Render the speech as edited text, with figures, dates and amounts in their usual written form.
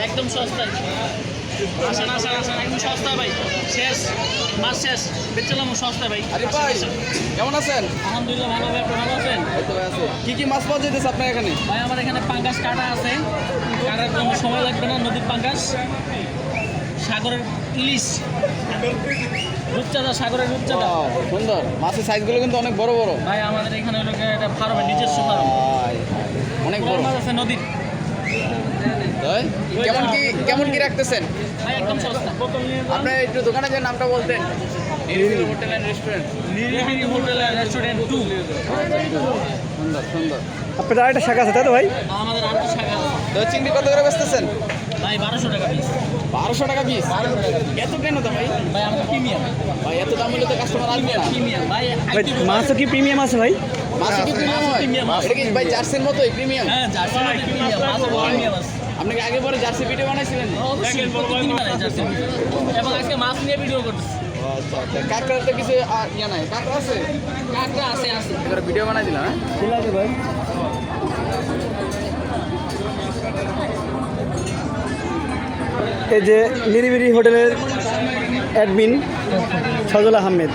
একদম সস্তায় আসেন আসেন আসেন একদম সস্তা ভাই শেষ মাস শেষ বেচলাম সস্তা ভাই। আরে ভাই কেমন আছেন? আলহামদুলিল্লাহ ভালো ভাই, আপনি ভালো আছেন? এই তো ভাই আছে। কি মাছ পাওয়া যেতেছে আপনার এখানে? ভাই আমার এখানে পাঙ্গাস কাটা আছে, কাটার কোনো সময় লাগবে না। নদীর পাঙ্গাস, সাগরের ইলিশ, রূপচাঁদা, সাগরের রূপচাঁদা। Wow, সুন্দর। মাছের সাইজগুলো কিন্তু অনেক বড় বড়। ভাই আমাদের এখানে হলো গিয়ে এটা ফার্মে, নিজস্ব ফার্ম। ভাই, অনেক বড় মাছ আছে নদীর। তাই? কেমন কি রাখতেছেন? ভাই একদম সস্তা। আপনার একটু দোকানের যে নামটা বলতেন? নিরিবিলি হোটেল অ্যান্ড রেস্টুরেন্ট। নিরিবিলি হোটেল অ্যান্ড রেস্টুরেন্ট 2। সুন্দর সুন্দর। আপনাদের আরেকটা শাখা আছে তাই তো ভাই? আমাদের আরেকটা শাখা আছে। তো চিংড়ি কত করে বেচতেছেন? ভাই 1200 টাকা পিস। 1200 টাকা পিস? এত কেন তো ভাই? ভাই আমাদের প্রিমিয়াম। ভাই এত দাম হলে তো কাস্টমার আসবে না। প্রিমিয়াম ভাই। ভাই মাছও কি প্রিমিয়াম আছে ভাই? মাছও কি প্রিমিয়াম হয়? প্রিমিয়াম আছে। এটা কি ভাই জার্সির মতোই প্রিমিয়াম? হ্যাঁ জার্সি প্রিমিয়াম, মাছও প্রিমিয়াম আছে। আপনাকে আগে পরে জার্সি ভিডিও বানাইছিলেন? অবশ্যই প্রতিদিনই বানাই জার্সি ভিডিও। এবং আজকে মাছ নিয়ে ভিডিও করতেছি। আচ্ছা আচ্ছা। কাঁকড়ার তো কিছু ইয়ে নাই, কাঁকড়া আছে? কাঁকড়া আছে আছে। এবার ভিডিও বানাই দিলাম। হ্যাঁ ঠিক আছে ভাই। এই যে নিরিবিলি হোটেলের অ্যাডমিন সজল আহমেদ।